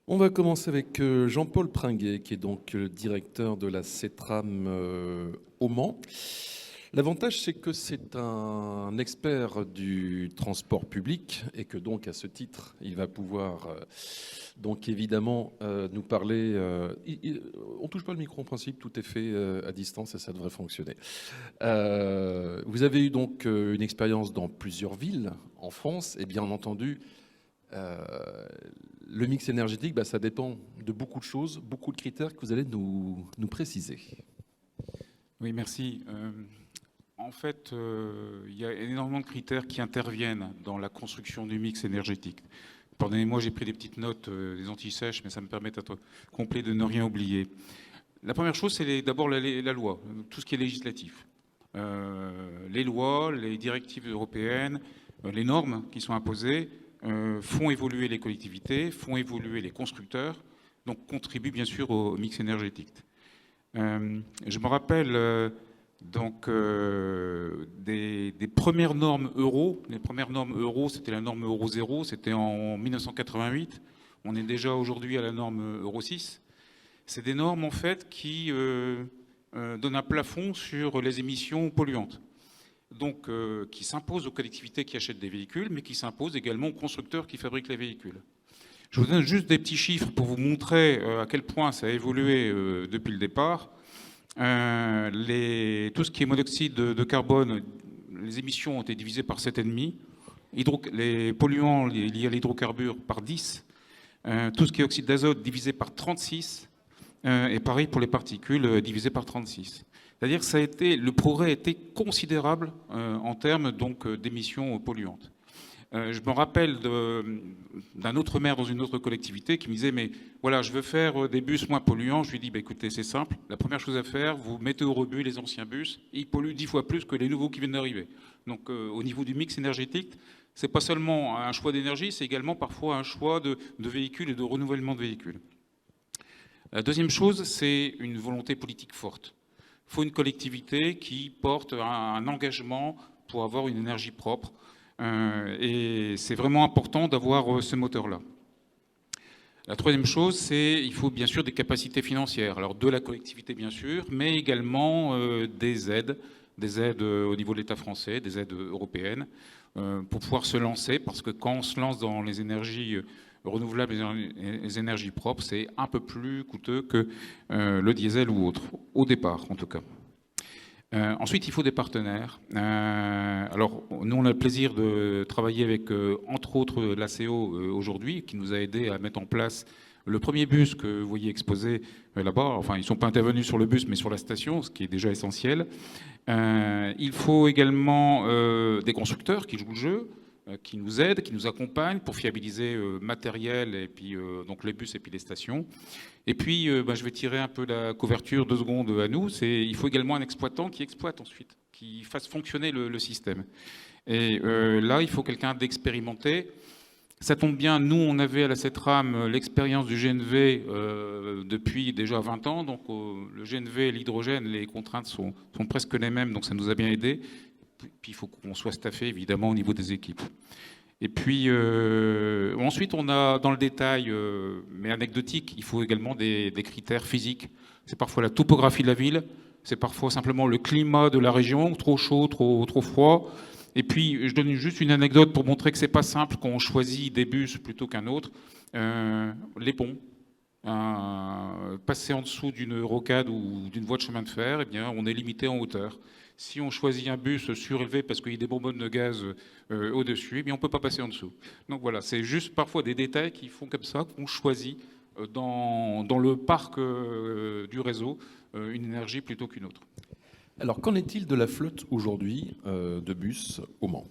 On va commencer avec Jean-Paul Pringuet, qui est donc le directeur de la CETRAM au Mans. L'avantage, c'est que c'est un expert du transport public et que donc, à ce titre, il va pouvoir donc évidemment nous parler. On touche pas le micro en principe, tout est fait à distance et ça devrait fonctionner. Vous avez eu donc une expérience dans plusieurs villes en France et bien entendu, le mix énergétique, ça dépend de beaucoup de choses, beaucoup de critères que vous allez nous préciser. Oui, merci. En fait, il y a énormément de critères qui interviennent dans la construction du mix énergétique. Pardonnez-moi, j'ai pris des petites notes, des anti-sèches, mais ça me permet d'être complet, de ne rien oublier. La première chose, c'est d'abord la loi, tout ce qui est législatif. Les lois, les directives européennes, les normes qui sont imposées font évoluer les collectivités, font évoluer les constructeurs, donc contribuent bien sûr au mix énergétique. Je me rappelle des premières normes euro. Les premières normes euro, c'était la norme euro 0, c'était en 1988. On est déjà aujourd'hui à la norme euro 6. C'est des normes en fait qui donnent un plafond sur les émissions polluantes. Donc qui s'imposent aux collectivités qui achètent des véhicules, mais qui s'imposent également aux constructeurs qui fabriquent les véhicules. Je vous donne juste des petits chiffres pour vous montrer à quel point ça a évolué depuis le départ. Tout ce qui est monoxyde de carbone, les émissions ont été divisées par 7,5. Les polluants liés à l'hydrocarbure par 10. Tout ce qui est oxyde d'azote divisé par 36. Et pareil pour les particules divisé par 36. C'est-à-dire que le progrès a été considérable en termes donc d'émissions polluantes. Je me rappelle d'un autre maire dans une autre collectivité qui me disait mais voilà, je veux faire des bus moins polluants. Je lui dis écoutez, c'est simple, la première chose à faire, vous mettez au rebut les anciens bus, ils polluent 10 fois plus que les nouveaux qui viennent d'arriver. Donc au niveau du mix énergétique, c'est pas seulement un choix d'énergie, c'est également parfois un choix de véhicules et de renouvellement de véhicules. La deuxième chose, c'est une volonté politique forte. Il faut une collectivité qui porte un engagement pour avoir une énergie propre. Et c'est vraiment important d'avoir ce moteur-là. La troisième chose, c'est qu'il faut bien sûr des capacités financières. Alors de la collectivité bien sûr, mais également des aides au niveau de l'État français, des aides européennes, pour pouvoir se lancer. Parce que quand on se lance dans les énergies renouvelables et les énergies propres, c'est un peu plus coûteux que le diesel ou autre, au départ en tout cas. Ensuite, il faut des partenaires. Alors, nous, on a le plaisir de travailler avec, entre autres, l'ACO aujourd'hui, qui nous a aidé à mettre en place le premier bus que vous voyez exposé là-bas. Enfin, ils ne sont pas intervenus sur le bus, mais sur la station, ce qui est déjà essentiel. Il faut également des constructeurs qui jouent le jeu, qui nous aident, qui nous accompagnent pour fiabiliser matériel et puis donc les bus et puis les stations. Et puis je vais tirer un peu la couverture 2 secondes à nous. Il faut également un exploitant qui exploite ensuite, qui fasse fonctionner le système. Et là, il faut quelqu'un d'expérimenté. Ça tombe bien, nous, on avait à la CETRAM l'expérience du GNV depuis déjà 20 ans. Donc le GNV et l'hydrogène, les contraintes sont presque les mêmes, donc ça nous a bien aidé. Puis il faut qu'on soit staffé, évidemment, au niveau des équipes. Et puis ensuite, on a dans le détail, mais anecdotique, il faut également des critères physiques. C'est parfois la topographie de la ville, c'est parfois simplement le climat de la région, trop chaud, trop froid. Et puis, je donne juste une anecdote pour montrer que c'est pas simple quand on choisit des bus plutôt qu'un autre. Les ponts. Passer en dessous d'une rocade ou d'une voie de chemin de fer, eh bien, on est limité en hauteur. Si on choisit un bus surélevé parce qu'il y a des bonbonnes de gaz au-dessus, eh bien, on ne peut pas passer en dessous. Donc voilà, c'est juste parfois des détails qui font comme ça qu'on choisit dans le parc du réseau une énergie plutôt qu'une autre. Alors, qu'en est-il de la flotte aujourd'hui de bus au Mans ?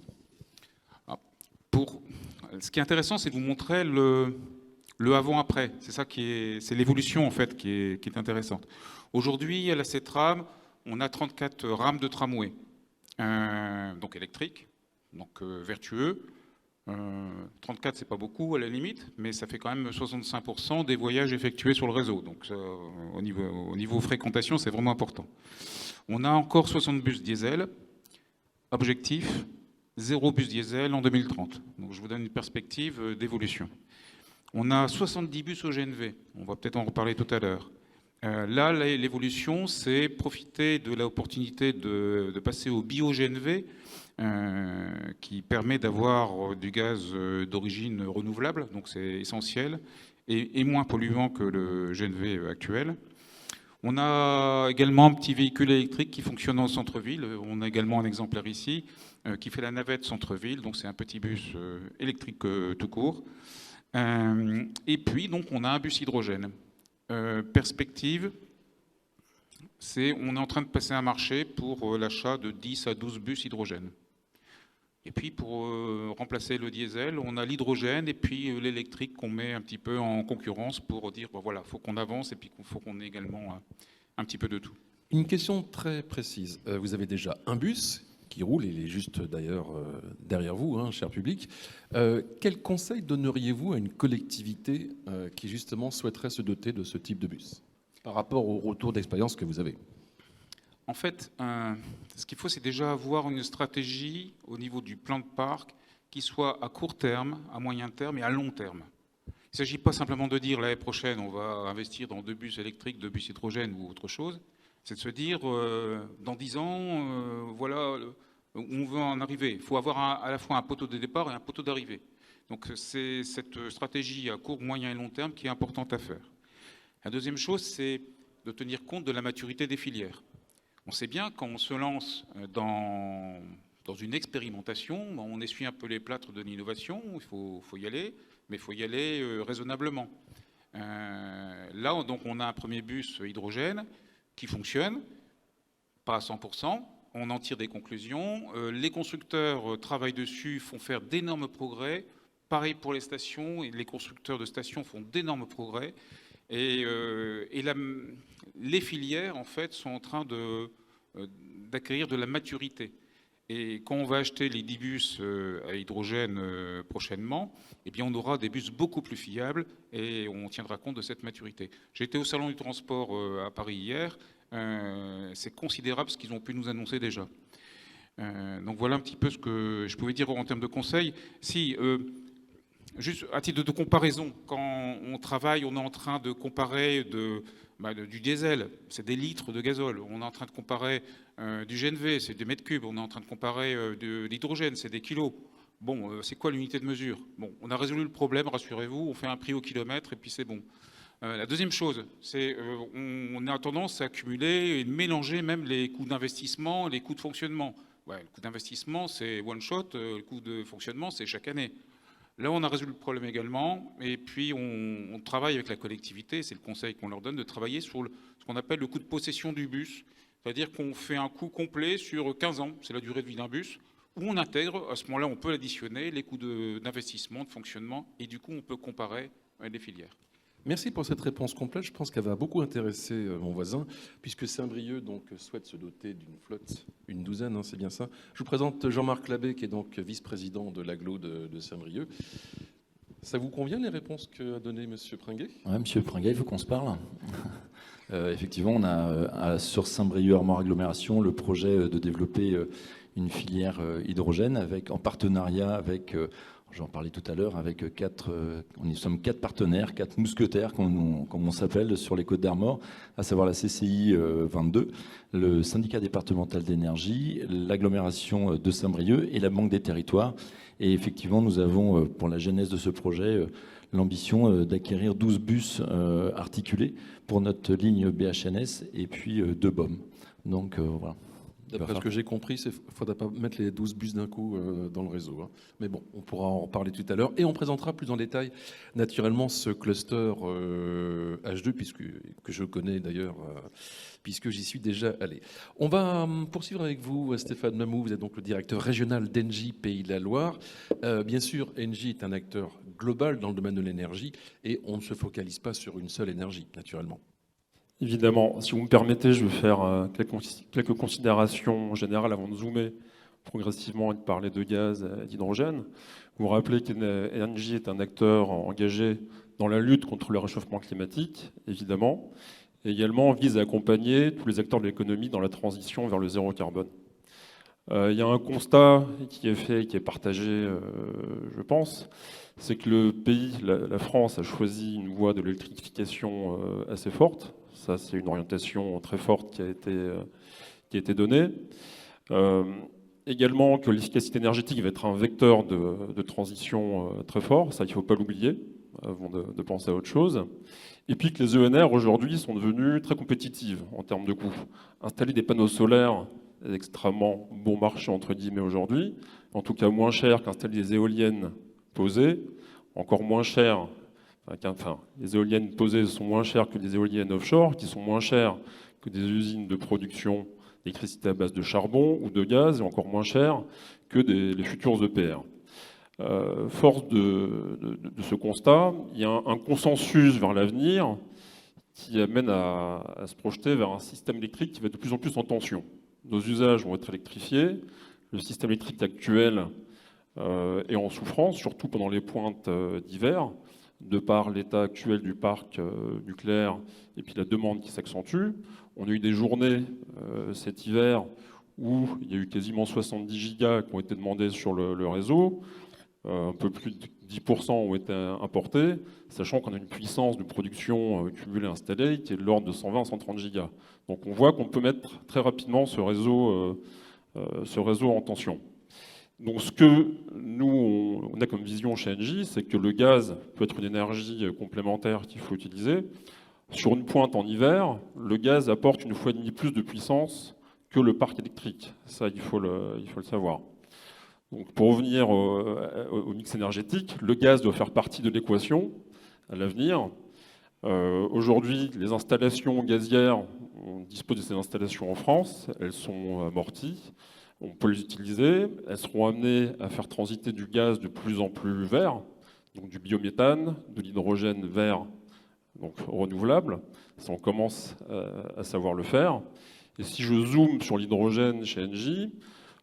Ce qui est intéressant, c'est de vous montrer le avant-après. C'est l'évolution en fait qui est intéressante. Aujourd'hui, à la CETRAM, on a 34 rames de tramway, donc électriques, donc vertueux. 34, c'est pas beaucoup à la limite, mais ça fait quand même 65% des voyages effectués sur le réseau. Donc ça, au niveau fréquentation, c'est vraiment important. On a encore 60 bus diesel. Objectif, 0 bus diesel en 2030. Donc je vous donne une perspective d'évolution. On a 70 bus au GNV. On va peut-être en reparler tout à l'heure. Là, l'évolution, c'est profiter de l'opportunité de passer au bio-GNV, qui permet d'avoir du gaz d'origine renouvelable, donc c'est essentiel, et moins polluant que le GNV actuel. On a également un petit véhicule électrique qui fonctionne en centre-ville. On a également un exemplaire ici qui fait la navette centre-ville, donc c'est un petit bus électrique tout court. Et puis, donc, on a un bus hydrogène. Perspective, on est en train de passer un marché pour l'achat de 10 à 12 bus hydrogène. Et puis pour remplacer le diesel, on a l'hydrogène et puis l'électrique qu'on met un petit peu en concurrence pour dire, bon, voilà, il faut qu'on avance et puis il faut qu'on ait également un petit peu de tout. Une question très précise. Vous avez déjà un bus qui roule, il est juste d'ailleurs derrière vous, hein, cher public. Quel conseil donneriez-vous à une collectivité qui justement souhaiterait se doter de ce type de bus par rapport au retour d'expérience que vous avez? En fait, ce qu'il faut, c'est déjà avoir une stratégie au niveau du plan de parc qui soit à court terme, à moyen terme et à long terme. Il ne s'agit pas simplement de dire l'année prochaine, on va investir dans 2 bus électriques, 2 bus hydrogène ou autre chose. C'est de se dire, dans 10 ans, voilà où on veut en arriver. Il faut avoir à la fois un poteau de départ et un poteau d'arrivée. Donc c'est cette stratégie à court, moyen et long terme qui est importante à faire. La deuxième chose, c'est de tenir compte de la maturité des filières. On sait bien, quand on se lance dans une expérimentation, on essuie un peu les plâtres de l'innovation, il faut y aller, mais il faut y aller raisonnablement. Là, donc, on a un premier bus hydrogène qui fonctionne, pas à 100%, on en tire des conclusions. Les constructeurs travaillent dessus, font faire d'énormes progrès. Pareil pour les stations, les constructeurs de stations font d'énormes progrès. Et les filières, en fait, sont en train d'acquérir de la maturité. Et quand on va acheter les 10 bus à hydrogène prochainement, eh bien, on aura des bus beaucoup plus fiables et on tiendra compte de cette maturité. J'étais au Salon du Transport à Paris hier. C'est considérable ce qu'ils ont pu nous annoncer déjà. Donc voilà un petit peu ce que je pouvais dire en termes de conseils. Juste à titre de comparaison, quand on travaille, on est en train de comparer du diesel, c'est des litres de gazole. On est en train de comparer du GNV, c'est des mètres cubes. On est en train de comparer de l'hydrogène, c'est des kilos. Bon, c'est quoi l'unité de mesure? Bon, on a résolu le problème, rassurez-vous, on fait un prix au kilomètre et puis c'est bon. La deuxième chose, c'est on a tendance à accumuler et mélanger même les coûts d'investissement, les coûts de fonctionnement. Ouais, le coût d'investissement, c'est one shot, le coût de fonctionnement, c'est chaque année. Là, on a résolu le problème également, et puis on travaille avec la collectivité, c'est le conseil qu'on leur donne, de travailler sur ce qu'on appelle le coût de possession du bus, c'est-à-dire qu'on fait un coût complet sur 15 ans, c'est la durée de vie d'un bus, où on intègre, à ce moment-là, on peut additionner les coûts d'investissement, de fonctionnement, et du coup, on peut comparer les filières. Merci pour cette réponse complète. Je pense qu'elle va beaucoup intéresser mon voisin, puisque Saint-Brieuc donc souhaite se doter d'une flotte, une douzaine, hein, c'est bien ça. Je vous présente Jean-Marc Labbé, qui est donc vice-président de l'agglo de Saint-Brieuc. Ça vous convient les réponses qu'a données M. Pringuet? Oui, M. Pringuet, il faut qu'on se parle. Effectivement, on a sur Saint-Brieuc Armor Agglomération le projet de développer une filière hydrogène en partenariat avec... J'en parlais tout à l'heure avec nous sommes 4 partenaires, 4 mousquetaires, comme on s'appelle, sur les Côtes d'Armor, à savoir la CCI 22, le syndicat départemental d'énergie, l'agglomération de Saint-Brieuc et la Banque des territoires. Et effectivement, nous avons, pour la genèse de ce projet, l'ambition d'acquérir 12 bus articulés pour notre ligne BHNS et puis 2 BOM. Donc voilà. D'après ce que j'ai compris, il ne faudra pas mettre les 12 bus d'un coup dans le réseau. Hein. Mais bon, on pourra en reparler tout à l'heure. Et on présentera plus en détail, naturellement, ce cluster H2, que je connais d'ailleurs, puisque j'y suis déjà allé. On va poursuivre avec vous, Stéphane Mamou. Vous êtes donc le directeur régional d'Engie Pays de la Loire. Bien sûr, Engie est un acteur global dans le domaine de l'énergie et on ne se focalise pas sur une seule énergie, naturellement. Évidemment, si vous me permettez, je vais faire quelques considérations générales avant de zoomer progressivement de parler de gaz et d'hydrogène. Vous vous rappelez qu'Engie est un acteur engagé dans la lutte contre le réchauffement climatique, évidemment, et également vise à accompagner tous les acteurs de l'économie dans la transition vers le zéro carbone. Il y a un constat qui est fait, qui est partagé, je pense, c'est que le pays, la France, a choisi une voie de l'électrification assez forte. Ça, c'est une orientation très forte qui a été donnée. Également que l'efficacité énergétique va être un vecteur de transition très fort, ça il ne faut pas l'oublier avant de penser à autre chose. Et puis que les ENR aujourd'hui sont devenus très compétitives en termes de coûts. Installer des panneaux solaires est extrêmement bon marché entre guillemets aujourd'hui, en tout cas moins cher qu'installer des éoliennes posées, encore moins cher. Enfin, les éoliennes posées sont moins chères que des éoliennes offshore, qui sont moins chères que des usines de production d'électricité à base de charbon ou de gaz, et encore moins chères que les futurs EPR. Force de ce constat, il y a un consensus vers l'avenir qui amène à se projeter vers un système électrique qui va être de plus en plus en tension. Nos usages vont être électrifiés, le système électrique actuel est en souffrance, surtout pendant les pointes d'hiver, de par l'état actuel du parc nucléaire et puis la demande qui s'accentue. On a eu des journées cet hiver où il y a eu quasiment 70 gigas qui ont été demandés sur le réseau. Un peu plus de 10% ont été importés, sachant qu'on a une puissance de production cumulée installée qui est de l'ordre de 120-130 gigas. Donc on voit qu'on peut mettre très rapidement ce réseau en tension. Donc ce que nous, on a comme vision chez Engie, c'est que le gaz peut être une énergie complémentaire qu'il faut utiliser. Sur une pointe en hiver, le gaz apporte 1,5 fois plus de puissance que le parc électrique. Ça, il faut le savoir. Donc, pour revenir au mix énergétique, le gaz doit faire partie de l'équation à l'avenir. Aujourd'hui, les installations gazières, on dispose de ces installations en France, elles sont amorties, on peut les utiliser, elles seront amenées à faire transiter du gaz de plus en plus vert, donc du biométhane, de l'hydrogène vert, donc renouvelable. Ça, on commence à savoir le faire. Et si je zoome sur l'hydrogène chez Engie,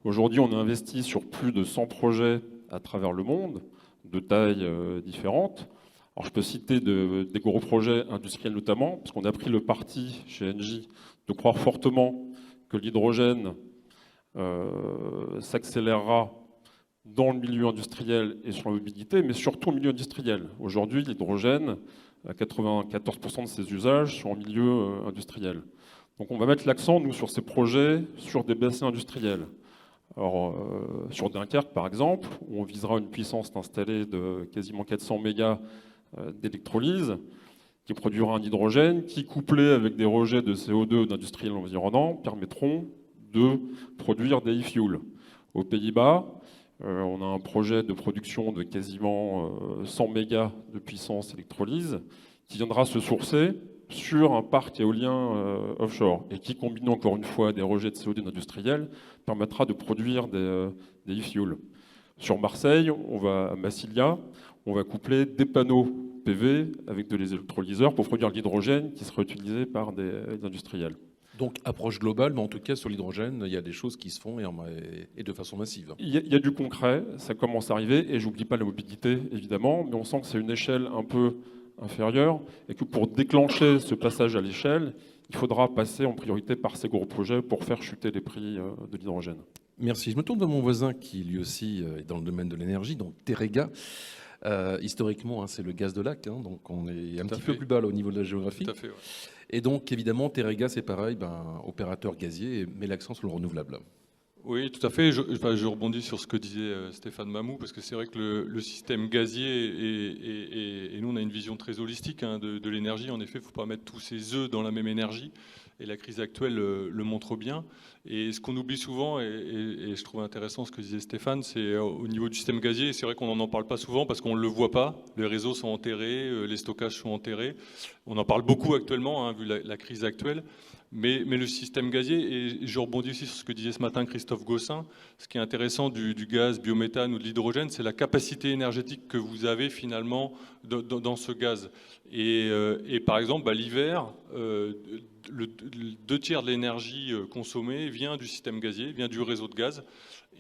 aujourd'hui, on a investi sur plus de 100 projets à travers le monde, de tailles différentes. Alors, je peux citer des gros projets industriels notamment, parce qu'on a pris le parti chez Engie de croire fortement que l'hydrogène s'accélérera dans le milieu industriel et sur la mobilité, mais surtout au milieu industriel. Aujourd'hui, l'hydrogène, à 94% de ses usages sont en milieu industriel. Donc on va mettre l'accent, nous, sur ces projets, sur des bassins industriels. Alors, sur Dunkerque, par exemple, où on visera une puissance installée de quasiment 400 mégas d'électrolyse, qui produira un hydrogène qui, couplé avec des rejets de CO2 d'industriels environnants, permettront de produire des e-fuels. Aux Pays-Bas, on a un projet de production de quasiment 100 mégas de puissance électrolyse qui viendra se sourcer sur un parc éolien offshore et qui, combinant encore une fois des rejets de CO2 industriels, permettra de produire des e-fuels. Sur Marseille, à Massilia, on va coupler des panneaux PV avec des électrolyseurs pour produire de l'hydrogène qui sera utilisé par des industriels. Donc approche globale, mais en tout cas sur l'hydrogène, il y a des choses qui se font et de façon massive. Il y a du concret, ça commence à arriver, et j'oublie pas la mobilité évidemment, mais on sent que c'est une échelle un peu inférieure et que pour déclencher ce passage à l'échelle, il faudra passer en priorité par ces gros projets pour faire chuter les prix de l'hydrogène. Merci. Je me tourne vers mon voisin qui lui aussi est dans le domaine de l'énergie, donc Teréga. Historiquement, c'est le gaz de lac, donc on est un petit peu plus bas là, au niveau de la géographie. Tout à fait, ouais. Et donc évidemment, Teréga, c'est pareil, opérateur gazier, met l'accent sur le renouvelable. Oui, tout à fait. Je rebondis sur ce que disait Stéphane Mamou, parce que c'est vrai que le système gazier, et nous on a une vision très holistique de l'énergie. En effet, il ne faut pas mettre tous ses œufs dans la même énergie. Et la crise actuelle le montre bien. Et ce qu'on oublie souvent, et je trouve intéressant ce que disait Stéphane, c'est au niveau du système gazier, c'est vrai qu'on n'en parle pas souvent parce qu'on ne le voit pas. Les réseaux sont enterrés, les stockages sont enterrés. On en parle beaucoup actuellement, vu la crise actuelle. Mais le système gazier, et je rebondis aussi sur ce que disait ce matin Christophe Gossin, ce qui est intéressant du gaz, biométhane ou de l'hydrogène, c'est la capacité énergétique que vous avez finalement dans ce gaz. Et par exemple, l'hiver, le 2 tiers de l'énergie consommée vient du système gazier, vient du réseau de gaz.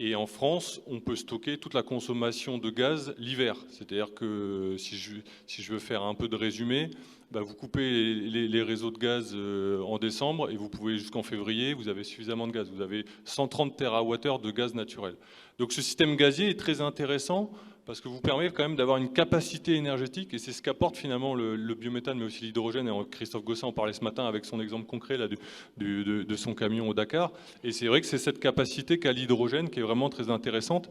Et en France, on peut stocker toute la consommation de gaz l'hiver. C'est-à-dire que si je veux faire un peu de résumé, vous coupez les réseaux de gaz en décembre et vous pouvez jusqu'en février, vous avez suffisamment de gaz. Vous avez 130 TWh de gaz naturel. Donc ce système gazier est très intéressant parce que vous permet quand même d'avoir une capacité énergétique, et c'est ce qu'apporte finalement le biométhane, mais aussi l'hydrogène. Et Christophe Gossin en parlait ce matin avec son exemple concret là, de son camion au Dakar. Et c'est vrai que c'est cette capacité qu'a l'hydrogène qui est vraiment très intéressante.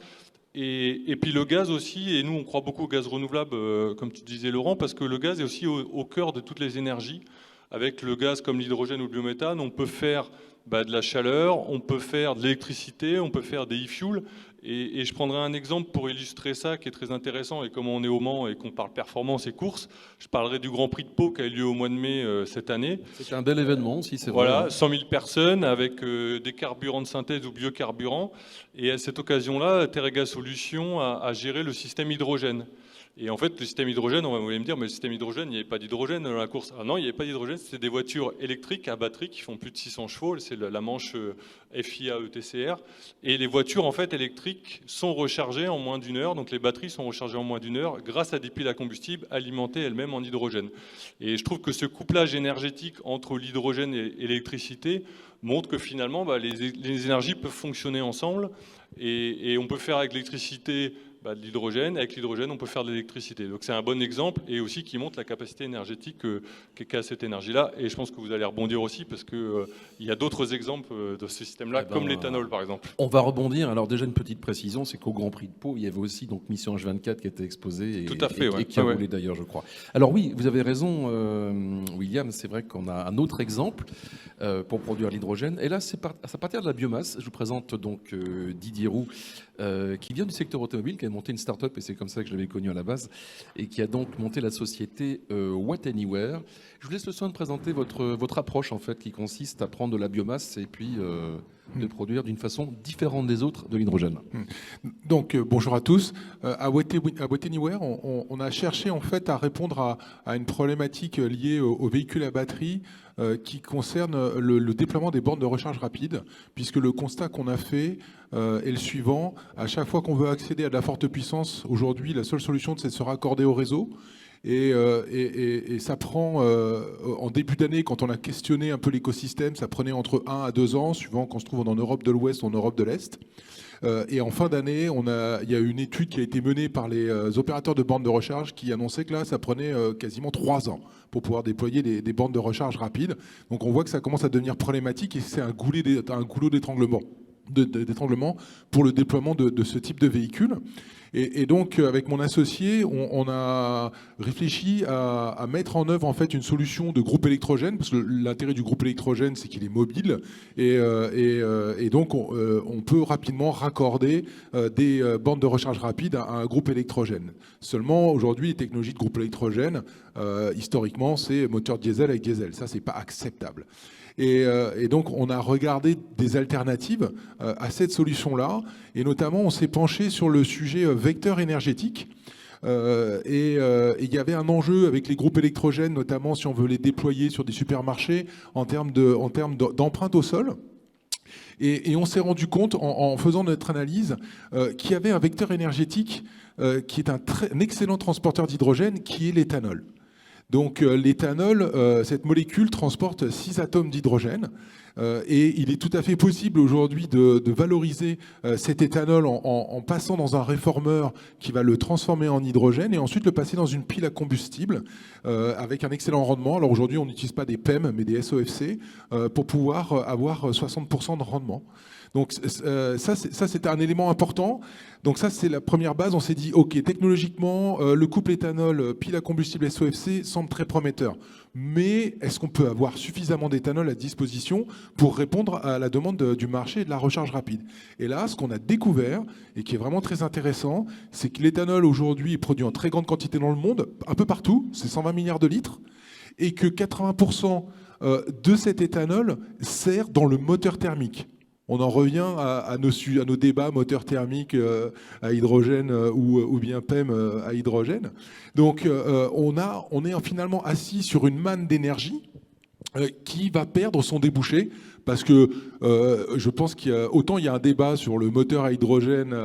Et puis le gaz aussi, et nous on croit beaucoup au gaz renouvelable, comme tu disais Laurent, parce que le gaz est aussi au cœur de toutes les énergies. Avec le gaz comme l'hydrogène ou le biométhane, on peut faire de la chaleur, on peut faire de l'électricité, on peut faire des e-fuels. Et je prendrai un exemple pour illustrer ça qui est très intéressant. Et comme on est au Mans et qu'on parle performance et course, je parlerai du Grand Prix de Pau qui a eu lieu au mois de mai cette année. C'est un bel événement aussi, c'est voilà, vrai. 100 000 personnes avec des carburants de synthèse ou biocarburants. Et à cette occasion-là, Terega Solutions a géré le système hydrogène. Et en fait, le système hydrogène, on va me dire, mais le système hydrogène, il n'y avait pas d'hydrogène dans la course. Ah non, il n'y avait pas d'hydrogène, c'était des voitures électriques à batterie qui font plus de 600 chevaux, c'est la manche FIA ETCR. Et les voitures, en fait, électriques sont rechargées en moins d'une heure, donc les batteries sont rechargées en moins d'une heure grâce à des piles à combustible alimentées elles-mêmes en hydrogène. Et je trouve que ce couplage énergétique entre l'hydrogène et l'électricité montre que finalement, les énergies peuvent fonctionner ensemble, et on peut faire avec l'électricité de l'hydrogène. Avec l'hydrogène, on peut faire de l'électricité. Donc c'est un bon exemple, et aussi qui montre la capacité énergétique qu'a cette énergie-là. Et je pense que vous allez rebondir aussi, parce qu'il y a d'autres exemples de ce système-là, comme l'éthanol par exemple. On va rebondir. Alors déjà une petite précision, c'est qu'au Grand Prix de Pau, il y avait aussi donc Mission H24 qui était exposée et qui a roulé d'ailleurs, je crois. Alors oui, vous avez raison, William, c'est vrai qu'on a un autre exemple pour produire l'hydrogène. Et là, c'est à partir de la biomasse. Je vous présente donc Didier Roux, qui vient du secteur automobile, qui a monté une start-up, et c'est comme ça que je l'avais connu à la base, et qui a donc monté la société What Anywhere. Je vous laisse le soin de présenter votre approche, en fait, qui consiste à prendre de la biomasse et puis de produire d'une façon différente des autres de l'hydrogène. Donc, bonjour à tous. À What Anywhere, on a cherché en fait à répondre à une problématique liée aux véhicules à batterie qui concerne le déploiement des bornes de recharge rapide, puisque le constat qu'on a fait est le suivant. À chaque fois qu'on veut accéder à de la forte puissance, aujourd'hui, la seule solution, c'est de se raccorder au réseau. Et ça prend, en début d'année, quand on a questionné un peu l'écosystème, ça prenait entre 1 à 2 ans, suivant qu'on se trouve en Europe de l'Ouest ou en Europe de l'Est. Et en fin d'année, il y a une étude qui a été menée par les opérateurs de bornes de recharge qui annonçait que là, ça prenait quasiment 3 ans pour pouvoir déployer des bornes de recharge rapides. Donc on voit que ça commence à devenir problématique, et c'est un goulot d'étranglement pour le déploiement de ce type de véhicule. Et donc, avec mon associé, on a réfléchi à mettre en œuvre en fait une solution de groupe électrogène, parce que l'intérêt du groupe électrogène, c'est qu'il est mobile, et donc on peut rapidement raccorder des bornes de recharge rapide à un groupe électrogène. Seulement, aujourd'hui, les technologies de groupe électrogène, historiquement, c'est moteur diesel avec diesel. Ça, c'est pas acceptable. Et donc, on a regardé des alternatives à cette solution-là. Et notamment, on s'est penché sur le sujet vecteur énergétique. Et il y avait un enjeu avec les groupes électrogènes, notamment si on veut les déployer sur des supermarchés en termes d'empreinte au sol. Et on s'est rendu compte, en faisant notre analyse, qu'il y avait un vecteur énergétique qui est un excellent transporteur d'hydrogène, qui est l'éthanol. Donc l'éthanol, cette molécule transporte 6 atomes d'hydrogène, et il est tout à fait possible aujourd'hui de valoriser cet éthanol en passant dans un réformeur qui va le transformer en hydrogène et ensuite le passer dans une pile à combustible avec un excellent rendement. Alors aujourd'hui, on n'utilise pas des PEM mais des SOFC pour pouvoir avoir 60% de rendement. Donc ça c'était un élément important. Donc ça, c'est la première base. On s'est dit, OK, technologiquement, le couple éthanol pile à combustible SOFC semble très prometteur. Mais est-ce qu'on peut avoir suffisamment d'éthanol à disposition pour répondre à la demande du marché et de la recharge rapide? Et là, ce qu'on a découvert, et qui est vraiment très intéressant, c'est que l'éthanol aujourd'hui est produit en très grande quantité dans le monde, un peu partout, c'est 120 milliards de litres, et que 80% de cet éthanol sert dans le moteur thermique. On en revient à nos débats moteur thermique à hydrogène ou bien PEM à hydrogène. Donc on est finalement assis sur une manne d'énergie qui va perdre son débouché parce que je pense qu'autant il y a un débat sur le moteur à hydrogène,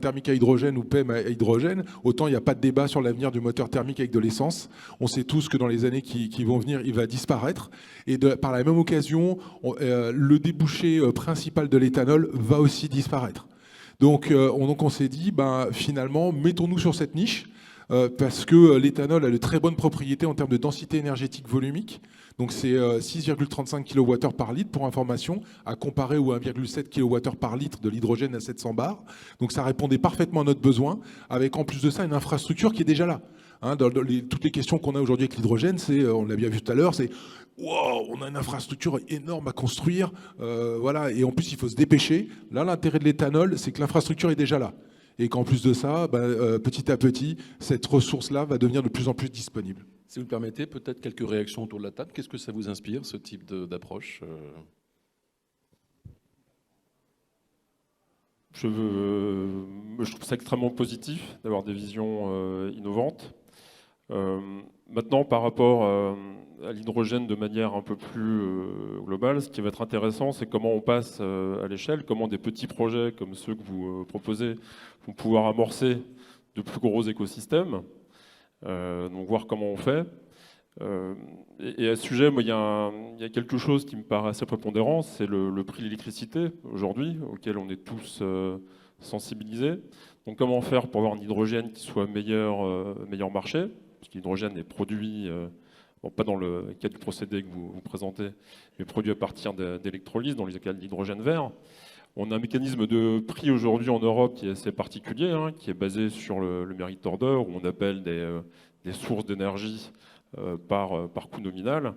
thermique à hydrogène ou PEM à hydrogène, autant il n'y a pas de débat sur l'avenir du moteur thermique avec de l'essence. On sait tous que dans les années qui vont venir, il va disparaître. Et par la même occasion, le débouché principal de l'éthanol va aussi disparaître. Donc on s'est dit, finalement, mettons-nous sur cette niche. Parce que l'éthanol a de très bonnes propriétés en termes de densité énergétique volumique. Donc c'est 6,35 kWh par litre pour information, à comparer aux 1,7 kWh par litre de l'hydrogène à 700 bars. Donc ça répondait parfaitement à notre besoin, avec en plus de ça une infrastructure qui est déjà là. Toutes les questions qu'on a aujourd'hui avec l'hydrogène, on l'a bien vu tout à l'heure, c'est wow, on a une infrastructure énorme à construire, voilà, et en plus il faut se dépêcher. Là, l'intérêt de l'éthanol, c'est que l'infrastructure est déjà là. Et qu'en plus de ça, petit à petit, cette ressource-là va devenir de plus en plus disponible. Si vous le permettez, peut-être quelques réactions autour de la table. Qu'est-ce que ça vous inspire, ce type d'approche Je trouve ça extrêmement positif d'avoir des visions innovantes. Maintenant, par rapport à l'hydrogène de manière un peu plus globale, ce qui va être intéressant, c'est comment on passe à l'échelle, comment des petits projets comme ceux que vous proposez vont pouvoir amorcer de plus gros écosystèmes. Donc voir comment on fait. Et à ce sujet, moi, il y a quelque chose qui me paraît assez prépondérant, c'est le prix de l'électricité aujourd'hui, auquel on est tous sensibilisés. Donc comment faire pour avoir un hydrogène qui soit meilleur marché, parce que l'hydrogène est produit, bon, pas dans le cas du procédé que vous présentez, mais produit à partir d'électrolyse, dans les cas de l'hydrogène vert. On a un mécanisme de prix aujourd'hui en Europe qui est assez particulier, qui est basé sur le merit order, où on appelle des sources d'énergie par coût nominal.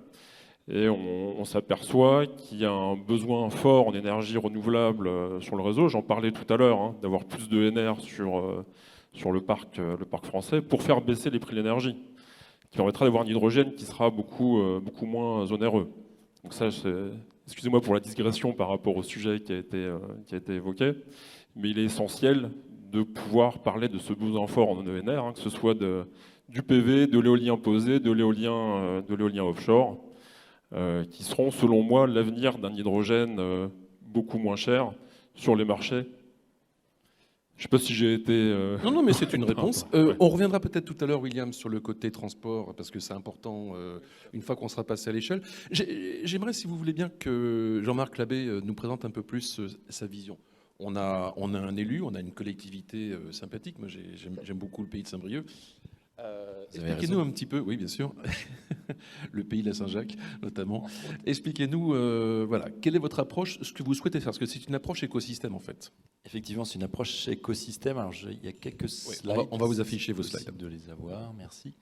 Et on s'aperçoit qu'il y a un besoin fort en énergie renouvelable sur le réseau. J'en parlais tout à l'heure, d'avoir plus de NR sur le parc français pour faire baisser les prix de l'énergie, qui permettra d'avoir un hydrogène qui sera beaucoup moins onéreux. Donc ça, excusez-moi pour la digression par rapport au sujet qui a été évoqué, mais il est essentiel de pouvoir parler de ce besoin fort en ENR, que ce soit du PV, de l'éolien posé, de l'éolien offshore, qui seront, selon moi, l'avenir d'un hydrogène beaucoup moins cher sur les marchés. Je ne sais pas si j'ai été... Non, mais c'est une réponse. Ouais. On reviendra peut-être tout à l'heure, William, sur le côté transport, parce que c'est important une fois qu'on sera passé à l'échelle. J'aimerais, si vous voulez bien, que Jean-Marc Labbé nous présente un peu plus sa vision. On a un élu, on a une collectivité sympathique. Moi, j'aime beaucoup le pays de Saint-Brieuc. Expliquez-nous un petit peu, oui bien sûr, le pays de la Saint-Jacques notamment. Expliquez-nous, voilà, quelle est votre approche, ce que vous souhaitez faire, parce que c'est une approche écosystème en fait. Effectivement, c'est une approche écosystème. Alors, il y a quelques slides. On va vous afficher vos slides. De les avoir, merci.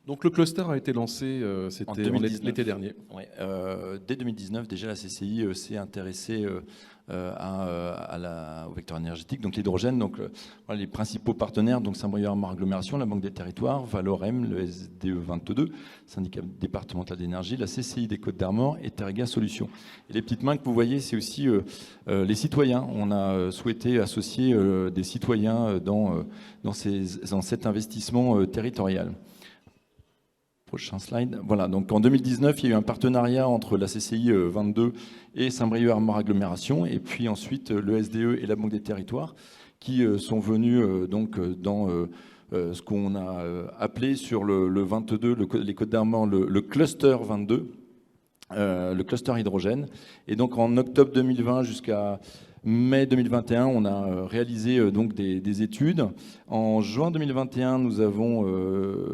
Donc le cluster a été lancé, c'était l'été dernier. Ouais, dès 2019, déjà la CCI s'est intéressée au vecteur énergétique, donc l'hydrogène. Donc voilà, les principaux partenaires, donc Saint-Brieuc Agglomération, la Banque des Territoires, Valorem, le SDE 22, syndicat départemental d'énergie, la CCI des Côtes-d'Armor et Terrega Solutions. Et les petites mains que vous voyez, c'est aussi les citoyens. On a souhaité associer des citoyens dans cet investissement territorial. Prochain slide. Voilà, donc en 2019, il y a eu un partenariat entre la CCI 22 et Saint-Brieuc Agglomération, et puis ensuite le SDE et la Banque des Territoires, qui sont venus donc dans ce qu'on a appelé sur le 22, les Côtes-d'Armor, le cluster 22, le cluster hydrogène. Et donc en octobre 2020 jusqu'à mai 2021, on a réalisé donc des études. En juin 2021, nous avons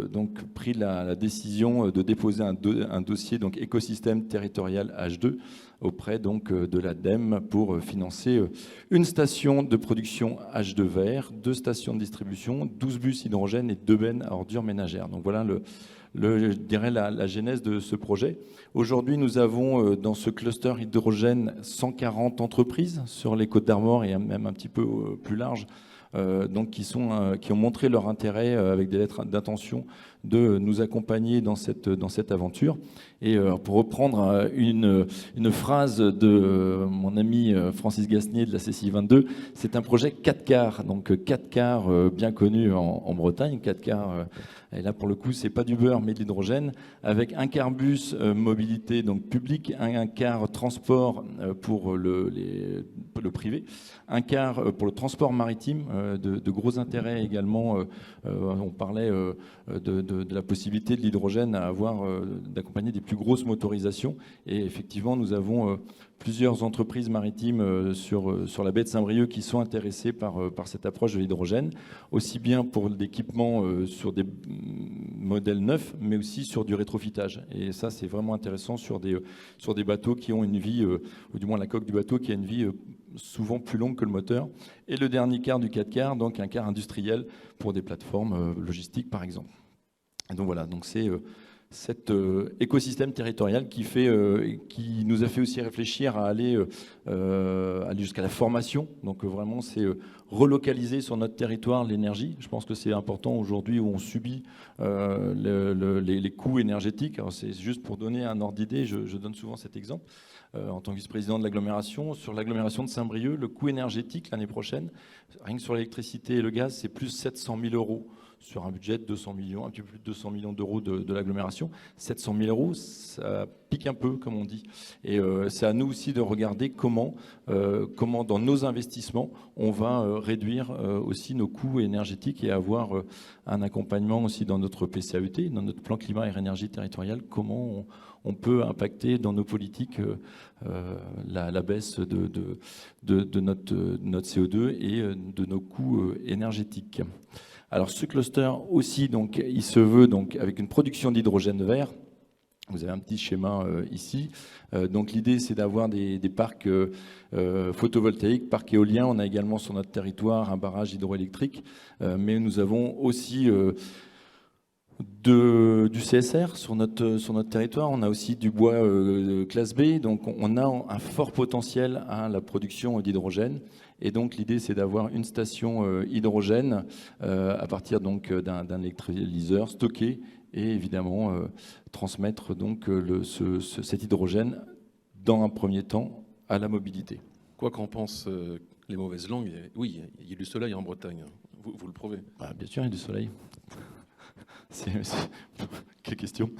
donc pris la décision de déposer un dossier donc écosystème territorial H2 auprès donc de l'ADEME pour financer une station de production H2 vert, 2 stations de distribution, 12 bus hydrogène et 2 bennes à ordures ménagères. Donc voilà je dirais la genèse de ce projet. Aujourd'hui, nous avons dans ce cluster hydrogène 140 entreprises sur les Côtes-d'Armor et même un petit peu plus large, donc qui ont montré leur intérêt avec des lettres d'intention de nous accompagner dans cette aventure. Et pour reprendre une phrase de mon ami Francis Gasnier de la CCI 22, c'est un projet 4 quarts, donc 4 quarts bien connu en Bretagne, 4 quarts, et là pour le coup c'est pas du beurre mais de l'hydrogène, avec un quart bus mobilité donc public, un quart transport pour le privé, un quart pour le transport maritime, de gros intérêts également. On parlait de la possibilité de l'hydrogène à avoir, d'accompagner des plus grosses motorisations. Et effectivement, nous avons plusieurs entreprises maritimes sur la baie de Saint-Brieuc qui sont intéressées par cette approche de l'hydrogène, aussi bien pour l'équipement sur des modèles neufs, mais aussi sur du rétrofitage. Et ça, c'est vraiment intéressant sur des bateaux qui ont une vie, ou du moins la coque du bateau qui a une vie souvent plus longue que le moteur. Et le dernier quart du 4 quarts, donc un quart industriel pour des plateformes logistiques, par exemple. Et donc voilà, donc c'est cet écosystème territorial qui nous a fait aussi réfléchir à aller jusqu'à la formation. Donc vraiment, c'est relocaliser sur notre territoire l'énergie. Je pense que c'est important aujourd'hui où on subit les coûts énergétiques. Alors c'est juste pour donner un ordre d'idée, je donne souvent cet exemple. En tant que vice-président de l'agglomération, sur l'agglomération de Saint-Brieuc, le coût énergétique l'année prochaine, rien que sur l'électricité et le gaz, c'est plus 700 000 euros sur un budget de 200 millions, un petit peu plus de 200 millions d'euros de l'agglomération. 700 000 euros, ça pique un peu, comme on dit. Et c'est à nous aussi de regarder comment dans nos investissements, on va réduire aussi nos coûts énergétiques et avoir un accompagnement aussi dans notre PCAET, dans notre plan climat et énergie territoriale, comment on peut impacter dans nos politiques la baisse de notre CO2 et de nos coûts énergétiques. Alors ce cluster aussi, donc, il se veut donc, avec une production d'hydrogène vert. Vous avez un petit schéma ici. Donc l'idée, c'est d'avoir des parcs photovoltaïques, parcs éoliens. On a également sur notre territoire un barrage hydroélectrique, mais nous avons aussi du CSR sur notre territoire. On a aussi du bois classe B, donc on a un fort potentiel à la production d'hydrogène. Et donc l'idée, c'est d'avoir une station hydrogène à partir donc d'un électrolyseur stocké et évidemment transmettre donc cet hydrogène dans un premier temps à la mobilité. Quoi qu'en pensent les mauvaises langues, oui, il y a du soleil en Bretagne. Vous le prouvez. Ah, bien sûr, il y a du soleil. Quelle question.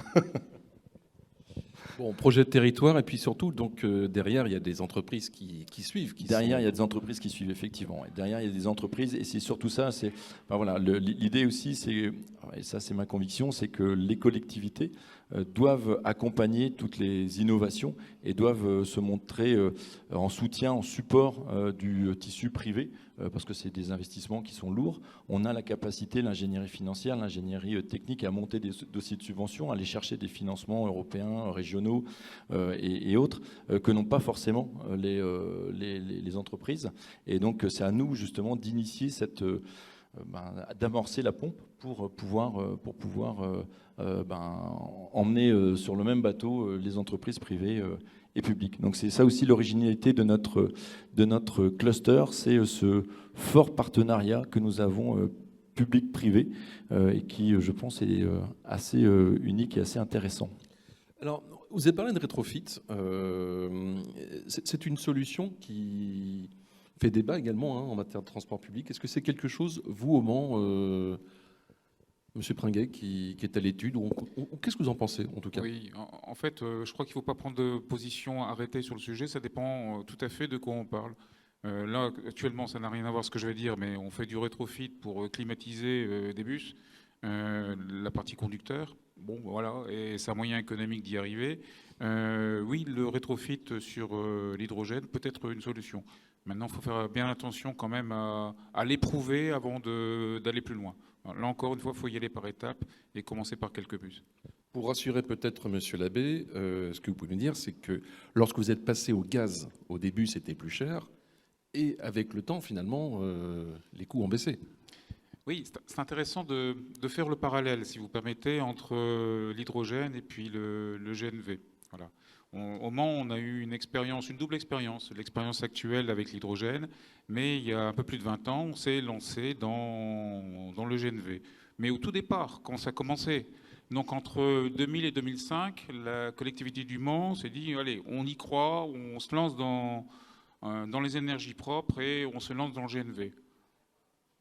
Bon, projet de territoire, et puis surtout, donc, derrière, il y a des entreprises qui suivent. Il y a des entreprises qui suivent, effectivement. Et derrière, il y a des entreprises, et c'est surtout ça. Voilà, l'idée aussi, et ça c'est ma conviction, c'est que les collectivités doivent accompagner toutes les innovations et doivent se montrer en soutien, en support du tissu privé, parce que c'est des investissements qui sont lourds. On a la capacité, l'ingénierie financière, l'ingénierie technique à monter des dossiers de subvention, à aller chercher des financements européens, régionaux et autres que n'ont pas forcément les entreprises. Et donc c'est à nous justement d'initier d'amorcer la pompe pour pouvoir emmener sur le même bateau les entreprises privées et publiques. Donc c'est ça aussi l'originalité de notre cluster, c'est ce fort partenariat que nous avons public-privé et qui, je pense, est assez unique et assez intéressant. Alors, vous avez parlé de rétrofit. C'est une solution qui fait débat également en matière de transport public. Est-ce que c'est quelque chose, vous, au Mans, Monsieur Pringuet, qui est à l'étude, ou qu'est-ce que vous en pensez, en tout cas? Oui, en fait, je crois qu'il ne faut pas prendre de position arrêtée sur le sujet. Ça dépend tout à fait de quoi on parle. Là, actuellement, ça n'a rien à voir ce que je vais dire, mais on fait du rétrofit pour climatiser des bus, la partie conducteur. Bon, voilà, et c'est un moyen économique d'y arriver. Oui, le rétrofit sur l'hydrogène peut être une solution. Maintenant, il faut faire bien attention quand même à l'éprouver avant d'aller plus loin. Là encore une fois, il faut y aller par étapes et commencer par quelques bus. Pour rassurer peut-être Monsieur l'abbé, ce que vous pouvez me dire, c'est que lorsque vous êtes passé au gaz, au début, c'était plus cher, et avec le temps, finalement, les coûts ont baissé. Oui, c'est intéressant de faire le parallèle, si vous permettez, entre l'hydrogène et puis le GNV. Voilà. Au Mans, on a eu une double expérience. L'expérience actuelle avec l'hydrogène, mais il y a un peu plus de 20 ans, on s'est lancé dans le GNV. Mais au tout départ, quand ça a commencé, donc entre 2000 et 2005, la collectivité du Mans s'est dit, allez, on y croit, on se lance dans les énergies propres et on se lance dans le GNV.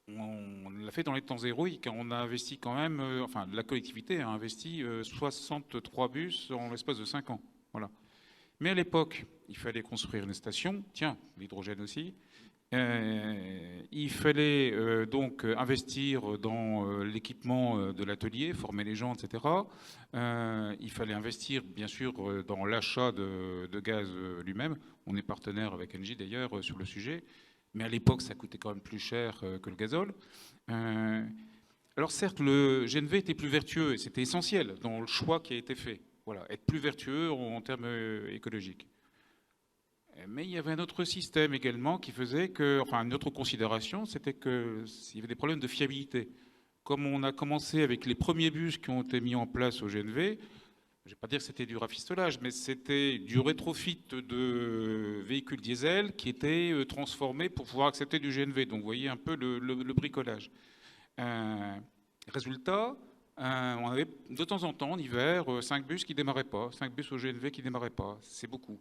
On l'a fait dans les temps héroïques. On a investi quand même, enfin la collectivité a investi 63 bus en l'espace de 5 ans. Voilà. Mais à l'époque, il fallait construire une station, tiens, l'hydrogène aussi. Il fallait donc investir dans l'équipement de l'atelier, former les gens, etc. Il fallait investir, bien sûr, dans l'achat de gaz lui-même. On est partenaire avec Engie d'ailleurs sur le sujet. Mais à l'époque, ça coûtait quand même plus cher que le gazole. Alors certes, le GNV était plus vertueux et c'était essentiel dans le choix qui a été fait. Voilà, être plus vertueux en termes écologiques. Mais il y avait un autre système également qui faisait que, enfin une autre considération, c'était qu'il y avait des problèmes de fiabilité. Comme on a commencé avec les premiers bus qui ont été mis en place au GNV, je ne vais pas dire que c'était du rafistolage, mais c'était du rétrofit de véhicules diesel qui étaient transformés pour pouvoir accepter du GNV. Donc vous voyez un peu le bricolage. Résultat, on avait de temps en temps, en hiver, 5 bus qui ne démarraient pas, 5 bus au GNV qui ne démarraient pas. C'est beaucoup.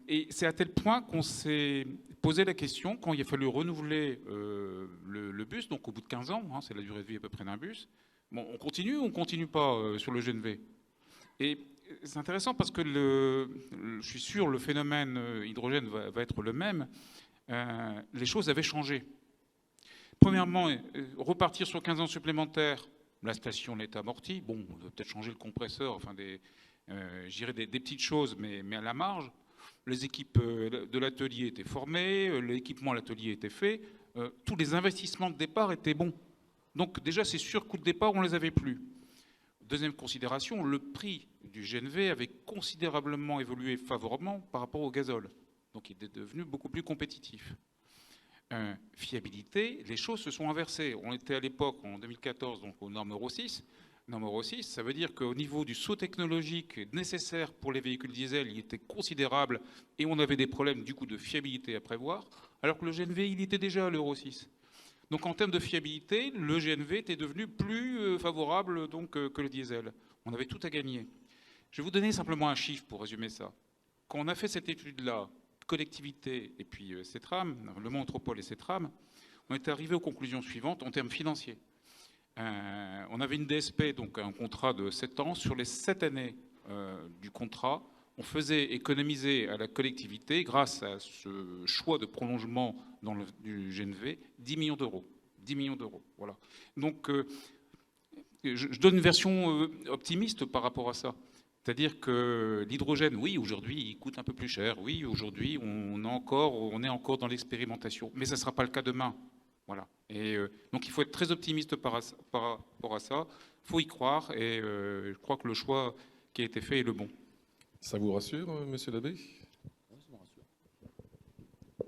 Et c'est à tel point qu'on s'est posé la question, quand il a fallu renouveler le bus, donc au bout de 15 ans, hein, c'est la durée de vie à peu près d'un bus, bon, on continue ou on ne continue pas sur le GNV? Et c'est intéressant parce que je suis sûr le phénomène hydrogène va être le même. Les choses avaient changé. Premièrement, repartir sur 15 ans supplémentaires, la station l'est amortie. Bon, on va peut-être changer le compresseur, enfin j'irais des petites choses, mais à la marge. Les équipes de l'atelier étaient formées, l'équipement à l'atelier était fait, tous les investissements de départ étaient bons. Donc déjà, ces surcoûts de départ, on ne les avait plus. Deuxième considération, le prix du GNV avait considérablement évolué favorablement par rapport au gazole. Donc il est devenu beaucoup plus compétitif. Fiabilité, les choses se sont inversées. On était à l'époque, en 2014, donc aux normes Euro 6. Normes Euro 6, ça veut dire qu'au niveau du saut technologique nécessaire pour les véhicules diesel, il était considérable et on avait des problèmes du coup de fiabilité à prévoir, alors que le GNV, il était déjà à l'Euro 6. Donc en termes de fiabilité, le GNV était devenu plus favorable donc, que le diesel. On avait tout à gagner. Je vais vous donner simplement un chiffre pour résumer ça. Quand on a fait cette étude-là, collectivité et puis CETRAM, Le Mans Métropole et CETRAM, on est arrivé aux conclusions suivantes en termes financiers. On avait une DSP, donc un contrat de 7 ans. Sur les 7 années du contrat, on faisait économiser à la collectivité, grâce à ce choix de prolongement du GNV, 10 millions d'euros. 10 millions d'euros, voilà. Donc, je donne une version optimiste par rapport à ça. C'est-à-dire que l'hydrogène, oui, aujourd'hui, il coûte un peu plus cher. Oui, aujourd'hui, on est encore dans l'expérimentation. Mais ça ne sera pas le cas demain. Voilà. Et donc, il faut être très optimiste par rapport à ça. Il faut y croire. Et je crois que le choix qui a été fait est le bon. Ça vous rassure, monsieur l'abbé?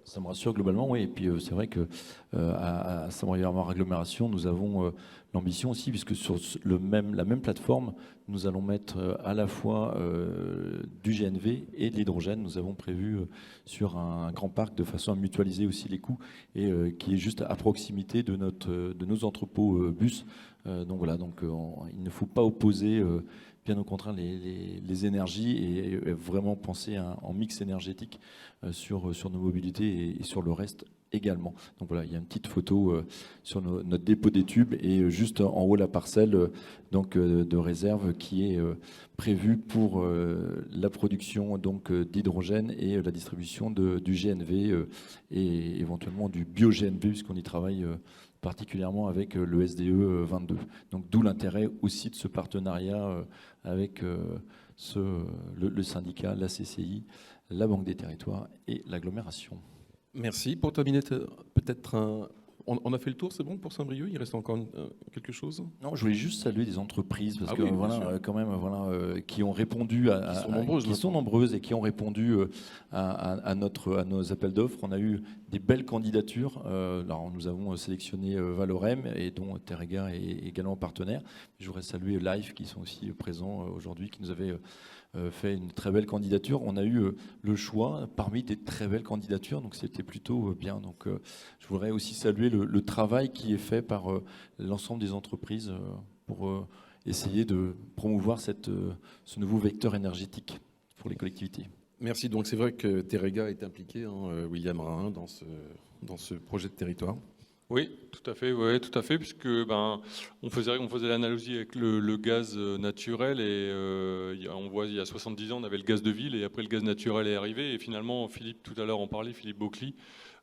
Ça me rassure globalement, oui. Et puis c'est vrai que à Saint-Brieuc Agglomération, nous avons l'ambition aussi, puisque sur la même plateforme, nous allons mettre à la fois du GNV et de l'hydrogène. Nous avons prévu sur un grand parc de façon à mutualiser aussi les coûts et qui est juste à proximité de nos entrepôts bus. Donc voilà, il ne faut pas opposer. Bien au contraire, les énergies et vraiment penser en mix énergétique sur nos mobilités et sur le reste également. Donc voilà, il y a une petite photo sur notre dépôt des tubes et juste en haut la parcelle de réserve qui est prévue pour la production d'hydrogène et la distribution du GNV et éventuellement du bio-GNV puisqu'on y travaille particulièrement avec le SDE 22. Donc d'où l'intérêt aussi de ce partenariat avec le syndicat, la CCI, la Banque des Territoires et l'agglomération. Merci. Pour terminer, peut-être on a fait le tour, c'est bon pour Saint-Brieuc? Il reste encore quelque chose? Non, je voulais juste saluer des entreprises parce Ah que oui, voilà, quand même, voilà, qui ont répondu qui sont nombreuses et qui ont répondu à nos appels d'offres. On a eu des belles candidatures. Alors, nous avons sélectionné Valorem et dont Terrega est également partenaire. Je voudrais saluer Life qui sont aussi présents aujourd'hui, qui nous avaient fait une très belle candidature. On a eu le choix parmi des très belles candidatures, donc c'était plutôt bien. Donc je voudrais aussi saluer le travail qui est fait par l'ensemble des entreprises pour essayer de promouvoir ce nouveau vecteur énergétique pour les collectivités. Merci. Donc c'est vrai que Terega est impliqué, William Rahin, dans ce projet de territoire. Oui, tout à fait, ouais, tout à fait, puisque on faisait l'analogie avec le gaz naturel et on voit il y a 70 ans on avait le gaz de ville et après le gaz naturel est arrivé et finalement Philippe tout à l'heure en parlait, Philippe Beaucly,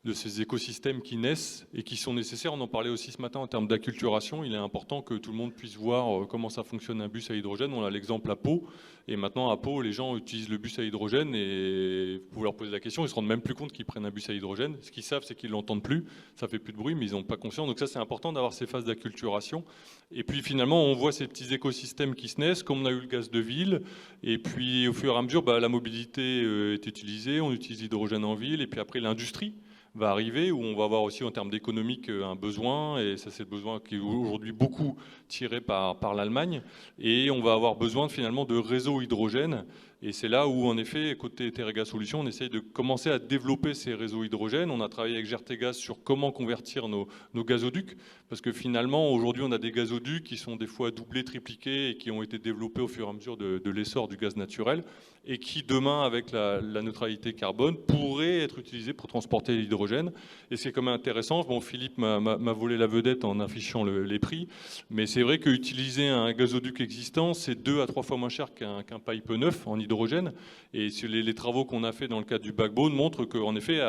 de ces écosystèmes qui naissent et qui sont nécessaires. On en parlait aussi ce matin en termes d'acculturation. Il est important que tout le monde puisse voir comment ça fonctionne un bus à hydrogène. On a l'exemple à Pau. Et maintenant, à Pau, les gens utilisent le bus à hydrogène et vous pouvez leur poser la question, ils ne se rendent même plus compte qu'ils prennent un bus à hydrogène. Ce qu'ils savent, c'est qu'ils ne l'entendent plus. Ça fait plus de bruit, mais ils n'ont pas conscience. Donc ça, c'est important d'avoir ces phases d'acculturation. Et puis finalement, on voit ces petits écosystèmes qui se naissent, comme on a eu le gaz de ville. Et puis au fur et à mesure, la mobilité est utilisée. On utilise l'hydrogène en ville. Et puis après, l'industrie va arriver, où on va avoir aussi en termes d'économique un besoin, et ça c'est le besoin qui est aujourd'hui beaucoup tiré par l'Allemagne, et on va avoir besoin finalement de réseaux hydrogène, et c'est là où en effet, côté Terega Solutions, on essaye de commencer à développer ces réseaux hydrogène. On a travaillé avec GRTgaz sur comment convertir nos gazoducs, parce que finalement aujourd'hui on a des gazoducs qui sont des fois doublés, tripliqués, et qui ont été développés au fur et à mesure de l'essor du gaz naturel, et qui demain avec la neutralité carbone pourraient être utilisés pour transporter l'hydrogène. Et c'est quand même intéressant, bon Philippe m'a volé la vedette en affichant les prix, mais c'est vrai qu'utiliser un gazoduc existant c'est 2 à 3 fois moins cher qu'un pipe neuf en hydrogène, et les travaux qu'on a fait dans le cadre du backbone montrent qu'en effet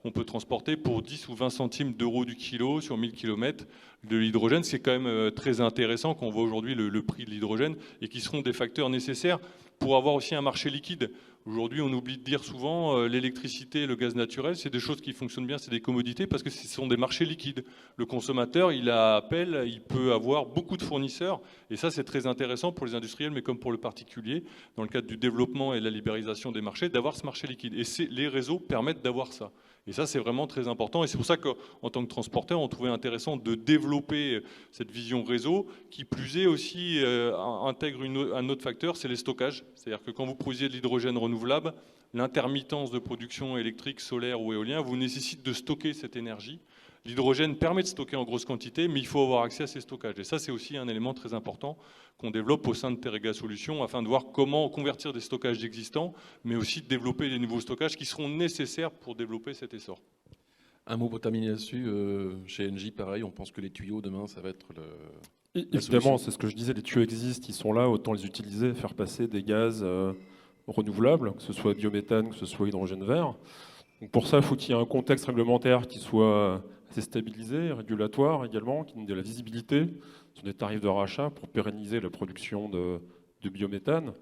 on peut transporter pour 10 ou 20 centimes d'euros du kilo sur 1000 km de l'hydrogène. C'est quand même très intéressant qu'on voit aujourd'hui le prix de l'hydrogène, et qui seront des facteurs nécessaires pour avoir aussi un marché liquide. Aujourd'hui, on oublie de dire souvent l'électricité, le gaz naturel, c'est des choses qui fonctionnent bien, c'est des commodités parce que ce sont des marchés liquides. Le consommateur, il a appel, il peut avoir beaucoup de fournisseurs, et ça c'est très intéressant pour les industriels, mais comme pour le particulier, dans le cadre du développement et de la libéralisation des marchés, d'avoir ce marché liquide. Et les réseaux permettent d'avoir ça. Et ça, c'est vraiment très important. Et c'est pour ça qu'en tant que transporteur, on trouvait intéressant de développer cette vision réseau, qui plus est aussi intègre un autre facteur, c'est les stockages. C'est-à-dire que quand vous produisez de l'hydrogène renouvelable, l'intermittence de production électrique, solaire ou éolien vous nécessite de stocker cette énergie. L'hydrogène permet de stocker en grosse quantité, mais il faut avoir accès à ces stockages. Et ça, c'est aussi un élément très important qu'on développe au sein de Terega Solutions, afin de voir comment convertir des stockages existants, mais aussi de développer des nouveaux stockages qui seront nécessaires pour développer cet essor. Un mot pour terminer là-dessus. Chez Engie, pareil, on pense que les tuyaux, demain, ça va être Évidemment, c'est ce que je disais, les tuyaux existent, ils sont là, autant les utiliser, faire passer des gaz renouvelables, que ce soit biométhane, que ce soit hydrogène vert. Donc pour ça, il faut qu'il y ait un contexte réglementaire qui soit assez stabilisé, régulatoire également, qui donne de la visibilité sur des tarifs de rachat pour pérenniser la production de biométhane.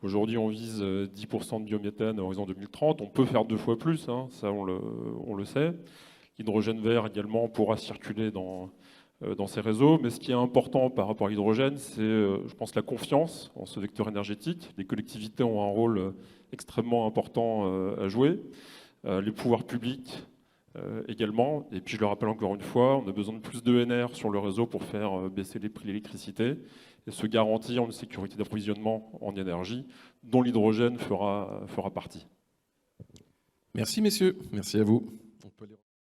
Aujourd'hui, on vise 10% de biométhane à l'horizon 2030. On peut faire 2 fois plus, hein, ça on le sait. L'hydrogène vert également pourra circuler dans ces réseaux. Mais ce qui est important par rapport à l'hydrogène, c'est, je pense, la confiance en ce vecteur énergétique. Les collectivités ont un rôle extrêmement important à jouer. Les pouvoirs publics également. Et puis je le rappelle encore une fois, on a besoin de plus d'ENR sur le réseau pour faire baisser les prix de l'électricité et se garantir une sécurité d'approvisionnement en énergie dont l'hydrogène fera partie. Merci messieurs, merci à vous.